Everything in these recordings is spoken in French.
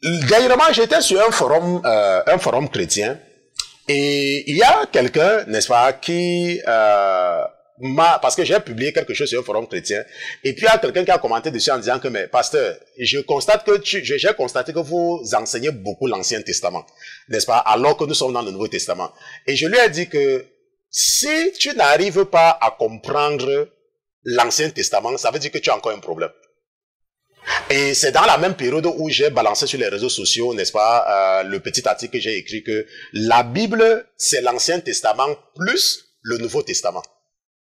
Dernièrement, j'étais sur un forum chrétien, et il y a quelqu'un, n'est-ce pas, qui parce que j'ai publié quelque chose sur un forum chrétien, et puis il y a quelqu'un qui a commenté dessus en disant que, mais pasteur, j'ai constaté que vous enseignez beaucoup l'Ancien Testament, n'est-ce pas, alors que nous sommes dans le Nouveau Testament. Et je lui ai dit que si tu n'arrives pas à comprendre l'Ancien Testament, ça veut dire que tu as encore un problème. Et c'est dans la même période où j'ai balancé sur les réseaux sociaux, n'est-ce pas, le petit article que j'ai écrit que la Bible, c'est l'Ancien Testament plus le Nouveau Testament.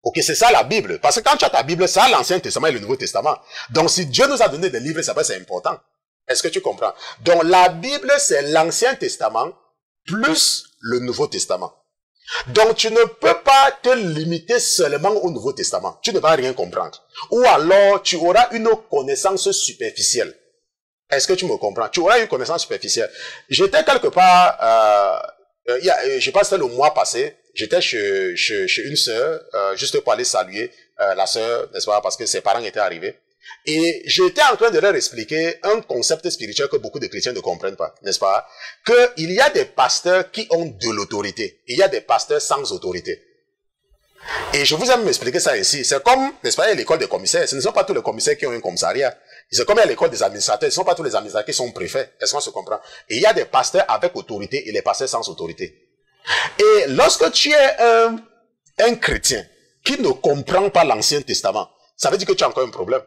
Ok, c'est ça la Bible. Parce que quand tu as ta Bible, ça l'Ancien Testament et le Nouveau Testament. Donc si Dieu nous a donné des livres, c'est important. Est-ce que tu comprends? Donc la Bible, c'est l'Ancien Testament plus le Nouveau Testament. Donc tu ne peux pas te limiter seulement au Nouveau Testament. Tu ne vas rien comprendre. Ou alors tu auras une connaissance superficielle. Est-ce que tu me comprends? Tu auras une connaissance superficielle. J'étais quelque part, je pense que c'était le mois passé, j'étais chez une sœur, juste pour aller saluer la sœur, n'est-ce pas, parce que ses parents étaient arrivés. Et j'étais en train de leur expliquer un concept spirituel que beaucoup de chrétiens ne comprennent pas, n'est-ce pas? Qu'il y a des pasteurs qui ont de l'autorité. Il y a des pasteurs sans autorité. Et je vous aime m'expliquer ça ici. C'est comme, n'est-ce pas, l'école des commissaires. Ce ne sont pas tous les commissaires qui ont un commissariat. C'est comme à l'école des administrateurs. Ce ne sont pas tous les administrateurs qui sont préfets. Est-ce qu'on se comprend? Et il y a des pasteurs avec autorité et les pasteurs sans autorité. Et lorsque tu es un chrétien qui ne comprend pas l'Ancien Testament, ça veut dire que tu as encore un problème.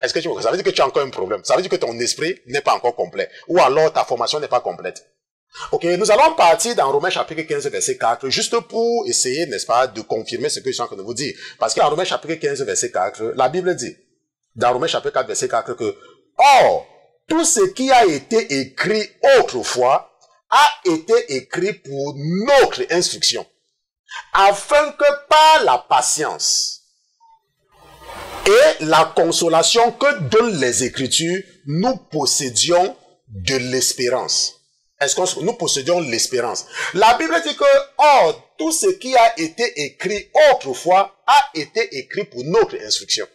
Est-ce que tu vois? Ça veut dire que tu as encore un problème. Ça veut dire que ton esprit n'est pas encore complet. Ou alors ta formation n'est pas complète. Ok, nous allons partir dans Romains chapitre 15, verset 4, juste pour essayer, n'est-ce pas, de confirmer ce que je suis en train de vous dire. Parce qu'en Romains chapitre 15, verset 4, la Bible dit, dans Romains chapitre 4, verset 4, que, or, tout ce qui a été écrit autrefois a été écrit pour notre instruction, afin que par la patience et la consolation que donnent les Écritures, nous possédions de l'espérance. Est-ce que nous possédions l'espérance? La Bible dit que, or, tout ce qui a été écrit autrefois a été écrit pour notre instruction.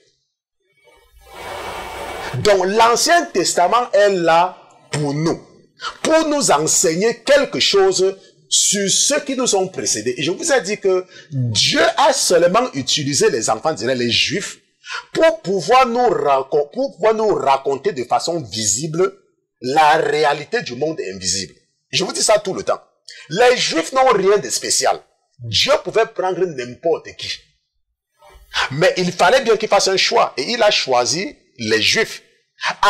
Donc, l'Ancien Testament est là pour nous enseigner quelque chose sur ceux qui nous ont précédés. Et je vous ai dit que Dieu a seulement utilisé les enfants d'Israël, les Juifs, pour pouvoir nous raconter de façon visible la réalité du monde invisible. Je vous dis ça tout le temps. Les Juifs n'ont rien de spécial. Dieu pouvait prendre n'importe qui. Mais il fallait bien qu'il fasse un choix. Et il a choisi les Juifs.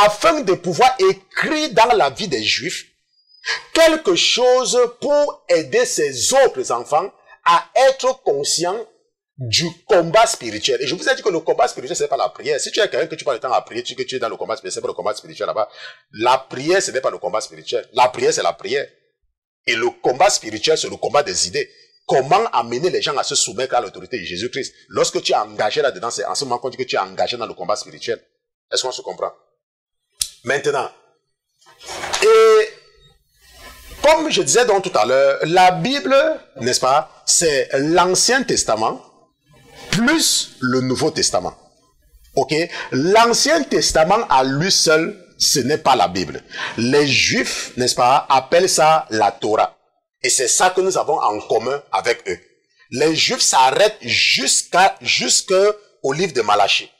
Afin de pouvoir écrire dans la vie des Juifs quelque chose pour aider ses autres enfants à être conscients du combat spirituel. Et je vous ai dit que le combat spirituel, ce n'est pas la prière. Si tu es quelqu'un que tu passes le temps à prier, que tu es dans le combat spirituel, ce n'est pas le combat spirituel là-bas. La prière, ce n'est pas le combat spirituel. La prière, c'est la prière. Et le combat spirituel, c'est le combat des idées. Comment amener les gens à se soumettre à l'autorité de Jésus-Christ? Lorsque tu es engagé là-dedans, c'est en ce moment qu'on dit que tu es engagé dans le combat spirituel. Est-ce qu'on se comprend? Maintenant, et comme je disais donc tout à l'heure, la Bible, n'est-ce pas, c'est l'Ancien Testament plus le Nouveau Testament. Ok? L'Ancien Testament à lui seul, ce n'est pas la Bible. Les Juifs, n'est-ce pas, appellent ça la Torah. Et c'est ça que nous avons en commun avec eux. Les Juifs s'arrêtent jusqu'au livre de Malachie.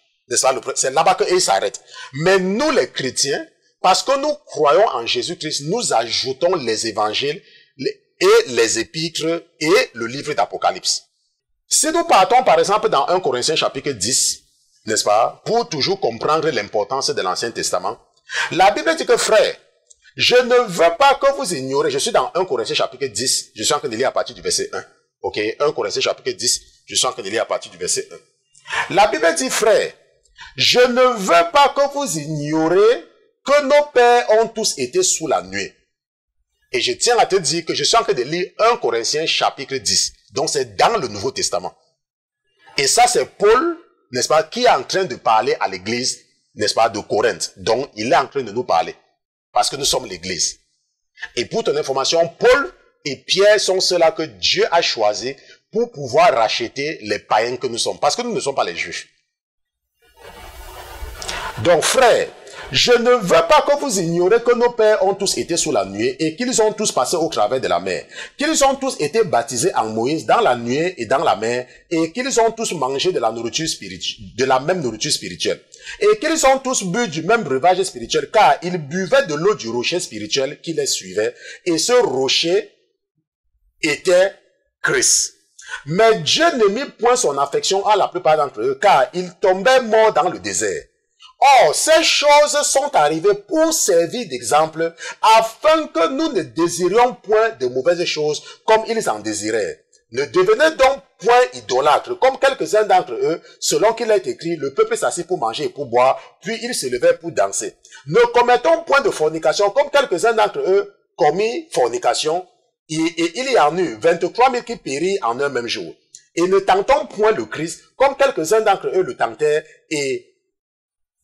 C'est là-bas qu'eux s'arrêtent. Mais nous les chrétiens, parce que nous croyons en Jésus-Christ, nous ajoutons les évangiles et les épîtres et le livre d'Apocalypse. Si nous partons par exemple dans 1 Corinthiens chapitre 10, n'est-ce pas, pour toujours comprendre l'importance de l'Ancien Testament, la Bible dit que frère, je ne veux pas que vous ignorez, je suis dans 1 Corinthiens chapitre 10, je suis en train de lire à partir du verset 1. Ok, 1 Corinthiens chapitre 10, je suis en train de lire à partir du verset 1. La Bible dit frère, je ne veux pas que vous ignorez que nos pères ont tous été sous la nuée. Et je tiens à te dire que je suis en train de lire 1 Corinthiens chapitre 10. Donc c'est dans le Nouveau Testament. Et ça c'est Paul, n'est-ce pas, qui est en train de parler à l'église, n'est-ce pas, de Corinthe. Donc il est en train de nous parler. Parce que nous sommes l'église. Et pour ton information, Paul et Pierre sont ceux-là que Dieu a choisis pour pouvoir racheter les païens que nous sommes. Parce que nous ne sommes pas les juifs. Donc frère, Je ne veux pas que vous ignorez que nos pères ont tous été sous la nuée et qu'ils ont tous passé au travers de la mer, qu'ils ont tous été baptisés en Moïse dans la nuée et dans la mer et qu'ils ont tous mangé de la nourriture spirituelle, de la même nourriture spirituelle et qu'ils ont tous bu du même breuvage spirituel car ils buvaient de l'eau du rocher spirituel qui les suivait et ce rocher était Christ. Mais Dieu ne mit point son affection à la plupart d'entre eux car ils tombaient morts dans le désert. Or, ces choses sont arrivées pour servir d'exemple, afin que nous ne désirions point de mauvaises choses comme ils en désiraient. Ne devenez donc point idolâtres, comme quelques-uns d'entre eux, selon qu'il est écrit, le peuple s'assit pour manger et pour boire, puis ils se levaient pour danser. Ne commettons point de fornication, comme quelques-uns d'entre eux commis fornication, et il y en eut 23 000 qui périrent en un même jour. Et ne tentons point le Christ, comme quelques-uns d'entre eux le tentèrent, et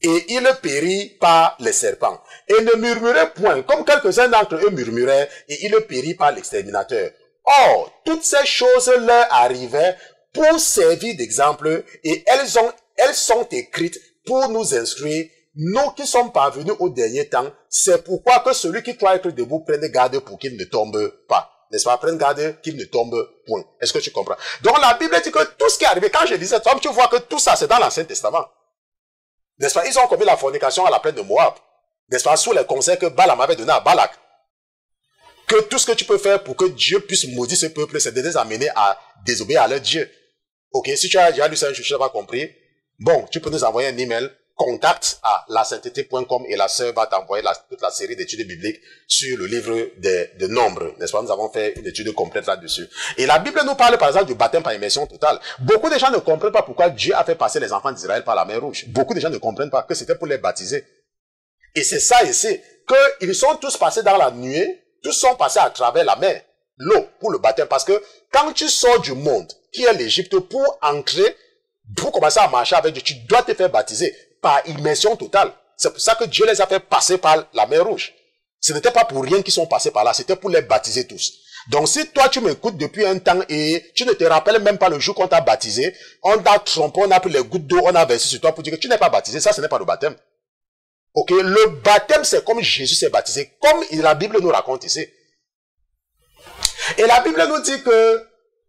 il périt par les serpents. Et ne murmurez point, comme quelques-uns d'entre eux murmuraient, et il périt par l'exterminateur. Or, toutes ces choses leur arrivaient pour servir d'exemple, et elles sont écrites pour nous instruire, nous qui sommes parvenus au dernier temps. C'est pourquoi que celui qui croit être debout prenne garde pour qu'il ne tombe pas. N'est-ce pas? Prenne garde qu'il ne tombe point. Est-ce que tu comprends? Donc la Bible dit que tout ce qui est arrivé, quand je disais, tu vois que tout ça c'est dans l'Ancien Testament. N'est-ce pas? Ils ont commis la fornication à la plaine de Moab. N'est-ce pas? Sous les conseils que Balaam avait donné à Balak. Que tout ce que tu peux faire pour que Dieu puisse maudire ce peuple, c'est de les amener à désobéir à leur Dieu. Ok, si tu as déjà lu ça, je n'ai pas compris. Bon, tu peux nous envoyer un email, contact à lasainteté.com et la sœur va t'envoyer toute la série d'études bibliques sur le livre de Nombres. N'est-ce pas? Nous avons fait une étude complète là-dessus. Et la Bible nous parle par exemple du baptême par immersion totale. Beaucoup de gens ne comprennent pas pourquoi Dieu a fait passer les enfants d'Israël par la mer Rouge. Beaucoup de gens ne comprennent pas que c'était pour les baptiser. Et c'est ça ici, qu'ils sont tous passés dans la nuée, tous sont passés à travers la mer, l'eau, pour le baptême. Parce que quand tu sors du monde, qui est l'Égypte, pour entrer, pour commencer à marcher avec Dieu, tu dois te faire baptiser par immersion totale. C'est pour ça que Dieu les a fait passer par la mer Rouge. Ce n'était pas pour rien qu'ils sont passés par là, c'était pour les baptiser tous. Donc si toi tu m'écoutes depuis un temps et tu ne te rappelles même pas le jour qu'on t'a baptisé, on t'a trompé, on a pris les gouttes d'eau, on a versé sur toi pour dire que tu n'es pas baptisé, ça ce n'est pas le baptême. Ok, le baptême c'est comme Jésus s'est baptisé, comme la Bible nous raconte ici. Et la Bible nous dit que,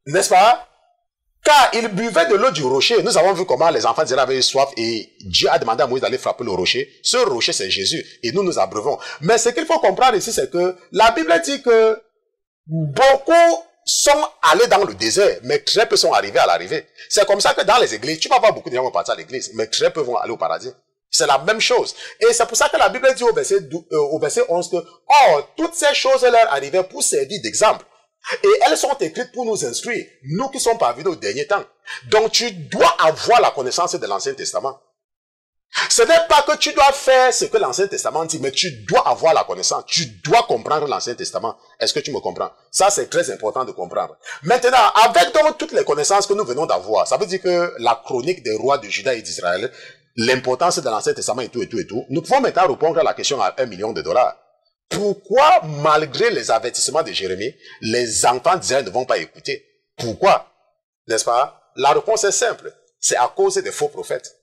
n'est-ce pas, car il buvait de l'eau du rocher. Nous avons vu comment les enfants d'Israël avaient eu soif et Dieu a demandé à Moïse d'aller frapper le rocher. Ce rocher, c'est Jésus et nous nous abreuvons. Mais ce qu'il faut comprendre ici, c'est que la Bible dit que beaucoup sont allés dans le désert, mais très peu sont arrivés à l'arrivée. C'est comme ça que dans les églises, tu vas voir beaucoup de gens vont partir à l'église, mais très peu vont aller au paradis. C'est la même chose. Et c'est pour ça que la Bible dit au verset 11 que, or, toutes ces choses leur arrivaient pour servir d'exemple. Et elles sont écrites pour nous instruire, nous qui sommes parvenus au dernier temps. Donc tu dois avoir la connaissance de l'Ancien Testament. Ce n'est pas que tu dois faire ce que l'Ancien Testament dit, mais tu dois avoir la connaissance. Tu dois comprendre l'Ancien Testament. Est-ce que tu me comprends? Ça, c'est très important de comprendre. Maintenant, avec donc toutes les connaissances que nous venons d'avoir, ça veut dire que la chronique des rois de Juda et d'Israël, l'importance de l'Ancien Testament et tout, nous pouvons maintenant répondre à la question à $1 million. Pourquoi, malgré les avertissements de Jérémie, les enfants d'Israël ne vont pas écouter? Pourquoi? N'est-ce pas? La réponse est simple. C'est à cause des faux prophètes.